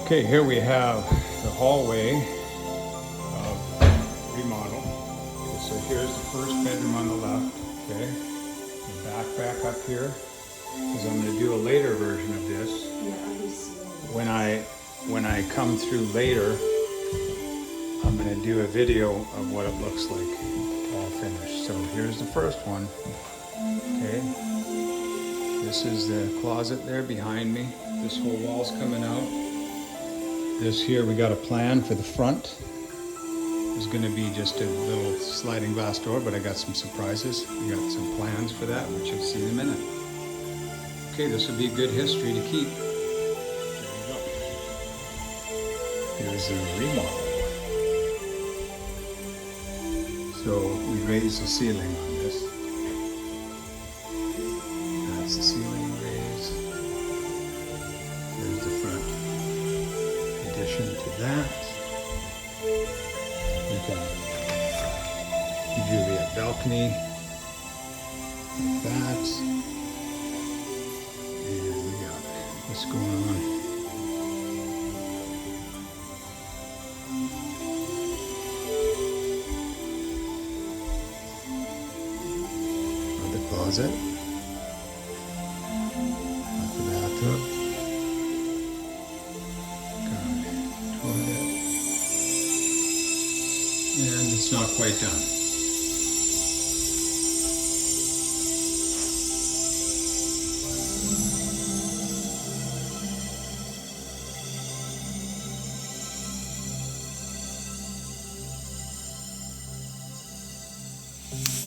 Okay, here we have the hallway of remodel. Okay, so here's the first bedroom on the left. Okay, the back up here, because I'm going to do a later version of this. When I come through later, I'm going to do a video of what it looks like all finished. So here's the first one. Okay, this is the closet there behind me. This whole wall's coming out. This here, we got a plan for the front. There's going to be just a little sliding glass door, but I got some surprises. We got some plans for that, which you'll see in a minute. Okay, this will be good history to keep. There you go. Here's the remodel. So we raised the ceiling on this. That's the ceiling raised. There's the front addition to that. Usually a balcony like that. And we got what's going on. The closet. Got the bathtub. Got toilet. And it's not quite done.